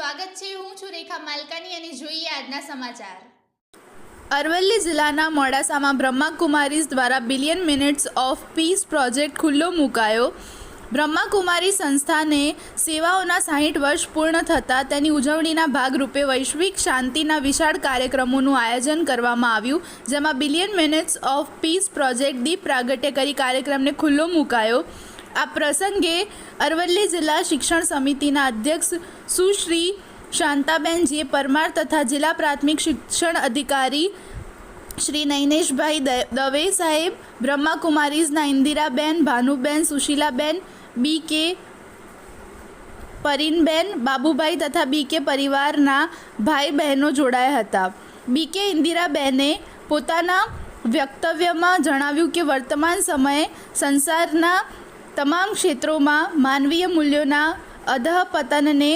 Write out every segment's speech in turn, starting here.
સ્વાગત છે। હું છું રેખા માલકાની અને જોઈએ આજના સમાચાર। અરવલ્લી જિલ્લાના મોડાસામાં બ્રહ્માકુમારીઝ દ્વારા billion minutes of peace project ખુલ્લો મુકાયો। બ્રહ્માકુમારી સંસ્થાને સેવાઓના 60 વર્ષ પૂર્ણ થતાં તેની ઉજવણીના ભાગરૂપે વૈશ્વિક શાંતિના વિશાળ કાર્યક્રમોનું આયોજન કરવામાં આવ્યું, જેમાં billion minutes of peace project દીપ પ્રાગટ્ય કરી કાર્યક્રમને ખુલ્લો મુકાયો। આ પ્રસંગે અરવલ્લી જિલ્લા શિક્ષણ સમિતિના અધ્યક્ષ સુશ્રી શાંતાબેન જે પરમાર તથા જિલ્લા પ્રાથમિક શિક્ષણ અધિકારી શ્રી નૈનેશભાઈ દવે સાહેબ, બ્રહ્માકુમારીઝના ઇન્દિરાબેન, ભાનુબેન, સુશીલાબેન, BK પરીનબેન, બાબુભાઈ તથા BK પરિવારના ભાઈ બહેનો જોડાયા હતા। BK ઇન્દિરાબેને પોતાના વક્તવ્યમાં જણાવ્યું કે વર્તમાન સમયે સંસારના તમામ ક્ષેત્રોમાં માનવીય મૂલ્યોના અધઃપતનને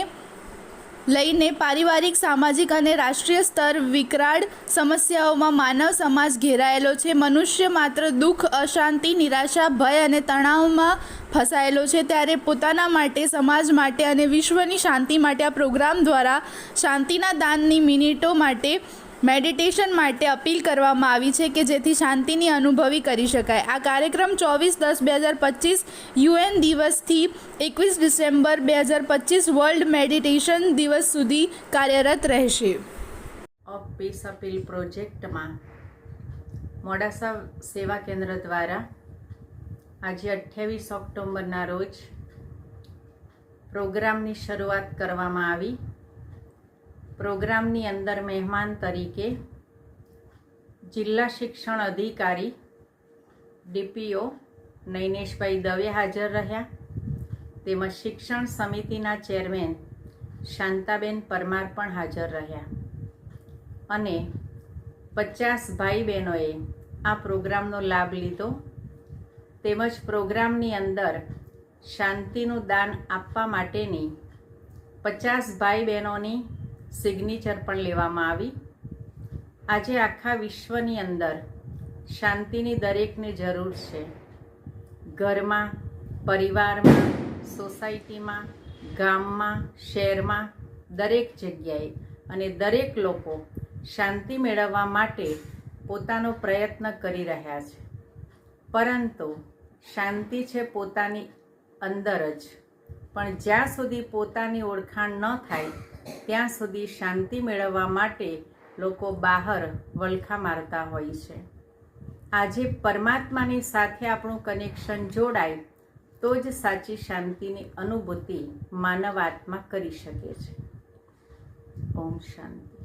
લઈને પારિવારિક, સામાજિક અને રાષ્ટ્રીય સ્તર વિકરાળ સમસ્યાઓમાં માનવ સમાજ ઘેરાયેલો છે। મનુષ્ય માત્ર દુઃખ, અશાંતિ, નિરાશા, ભય અને તણાવમાં ફસાયેલો છે, ત્યારે પોતાના માટે, સમાજ માટે અને વિશ્વની શાંતિ માટે આ પ્રોગ્રામ દ્વારા શાંતિના દાનની મિનિટો માટે મેડિટેશન માટે અપીલ કરવામાં આવી છે કે જેથી શાંતિની અનુભવી કરી શકાય। આ કાર્યક્રમ 24/10/2025 UN દિવસથી 21 ડિસેમ્બર 2025 વર્લ્ડ મેડિટેશન દિવસ સુધી કાર્યરત રહેશે। ઓફ પીસ અપીલ પ્રોજેક્ટમાં મોડાસા સેવા કેન્દ્ર દ્વારા આજે 28 ઓક્ટોબરના રોજ પ્રોગ્રામની શરૂઆત કરવામાં આવી। પ્રોગ્રામની અંદર મહેમાન તરીકે જિલ્લા શિક્ષણ અધિકારી DPO નૈનેશભાઈ દવે હાજર રહ્યા, તેમજ શિક્ષણ સમિતિના ચેરમેન શાંતાબેન પરમાર પણ હાજર રહ્યા અને 50 ભાઈ બહેનોએ આ પ્રોગ્રામનો લાભ લીધો, તેમજ પ્રોગ્રામની અંદર શાંતિનું દાન આપવા માટેની 50 ભાઈ બહેનોની સિગ્નેચર પણ લેવામાં આવી। આજે આખા વિશ્વની અંદર શાંતિની દરેકને જરૂર છે। ઘરમાં, પરિવારમાં, સોસાયટીમાં, ગામમાં, શહેરમાં, દરેક જગ્યાએ અને દરેક લોકો શાંતિ મેળવવા માટે પોતાનો પ્રયત્ન કરી રહ્યા છે, પરંતુ શાંતિ છે પોતાની અંદર જ, પણ જ્યાં સુધી પોતાની ઓળખાણ ન થાય ત્યાં સુધી શાંતિ મેળવવા માટે લોકો બહાર વલખા મારતા હોય છે। આજે પરમાત્માની સાથે આપણું કનેક્શન જોડાય તો જ સાચી શાંતિની અનુભૂતિ માનવ આત્મા કરી શકે છે। ઓમ શાંતિ।